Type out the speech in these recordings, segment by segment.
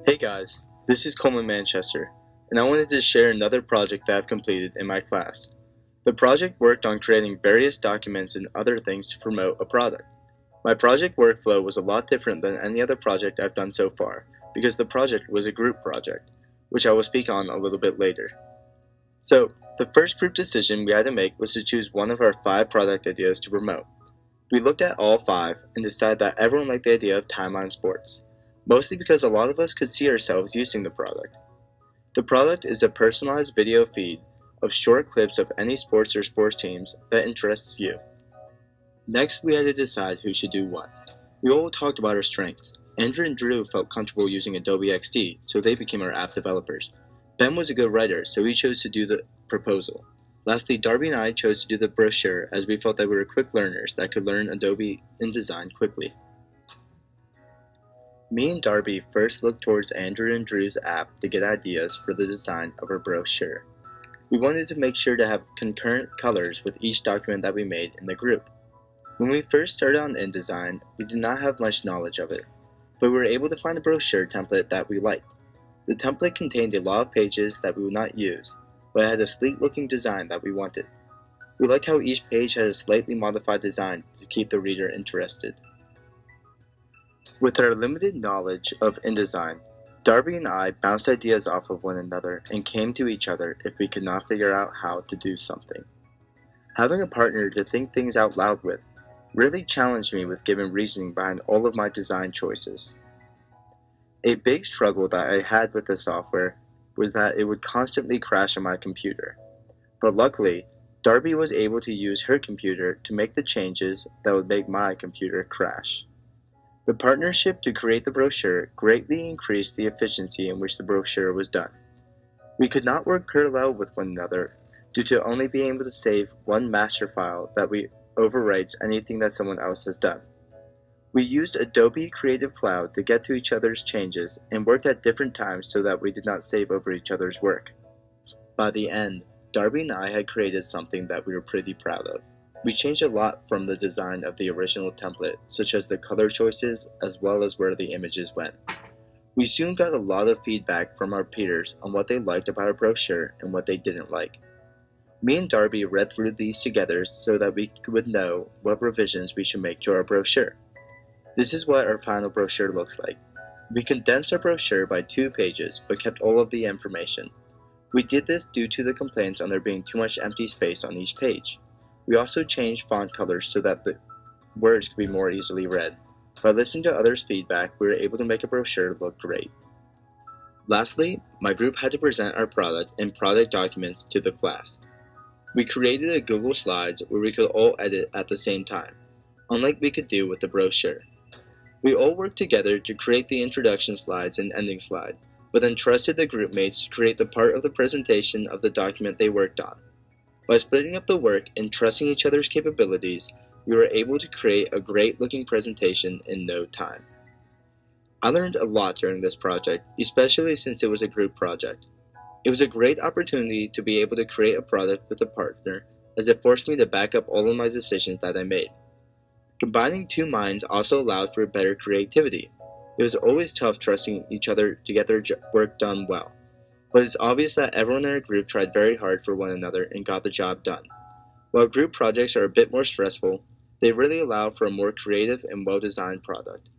Hey guys, this is Coleman Manchester, and I wanted to share another project that I've completed in my class. The project worked on creating various documents and other things to promote a product. My project workflow was a lot different than any other project I've done so far, because the project was a group project, which I will speak on a little bit later. So, the first group decision we had to make was to choose one of our 5 product ideas to promote. We looked at all 5 and decided that everyone liked the idea of timeline sports, mostly because a lot of us could see ourselves using the product. The product is a personalized video feed of short clips of any sports or sports teams that interests you. Next, we had to decide who should do what. We all talked about our strengths. Andrew and Drew felt comfortable using Adobe XD, so they became our app developers. Ben was a good writer, so he chose to do the proposal. Lastly, Darby and I chose to do the brochure as we felt that we were quick learners that could learn Adobe InDesign quickly. Me and Darby first looked towards Andrew and Drew's app to get ideas for the design of our brochure. We wanted to make sure to have concurrent colors with each document that we made in the group. When we first started on InDesign, we did not have much knowledge of it, but we were able to find a brochure template that we liked. The template contained a lot of pages that we would not use, but it had a sleek looking design that we wanted. We liked how each page had a slightly modified design to keep the reader interested. With our limited knowledge of InDesign, Darby and I bounced ideas off of one another and came to each other if we could not figure out how to do something. Having a partner to think things out loud with really challenged me with giving reasoning behind all of my design choices. A big struggle that I had with the software was that it would constantly crash on my computer. But luckily, Darby was able to use her computer to make the changes that would make my computer crash. The partnership to create the brochure greatly increased the efficiency in which the brochure was done. We could not work parallel with one another due to only being able to save one master file that overwrites anything that someone else has done. We used Adobe Creative Cloud to get to each other's changes and worked at different times so that we did not save over each other's work. By the end, Darby and I had created something that we were pretty proud of. We changed a lot from the design of the original template, such as the color choices as well as where the images went. We soon got a lot of feedback from our peers on what they liked about our brochure and what they didn't like. Me and Darby read through these together so that we would know what revisions we should make to our brochure. This is what our final brochure looks like. We condensed our brochure by 2 pages but kept all of the information. We did this due to the complaints on there being too much empty space on each page. We also changed font colors so that the words could be more easily read. By listening to others' feedback, we were able to make a brochure look great. Lastly, my group had to present our product and product documents to the class. We created a Google Slides where we could all edit at the same time, unlike we could do with the brochure. We all worked together to create the introduction slides and ending slide, but then trusted the group mates to create the part of the presentation of the document they worked on. By splitting up the work and trusting each other's capabilities, we were able to create a great looking presentation in no time. I learned a lot during this project, especially since it was a group project. It was a great opportunity to be able to create a product with a partner, as it forced me to back up all of my decisions that I made. Combining 2 minds also allowed for better creativity. It was always tough trusting each other to get their work done well, but it's obvious that everyone in our group tried very hard for one another and got the job done. While group projects are a bit more stressful, they really allow for a more creative and well-designed product.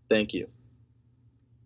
Thank you.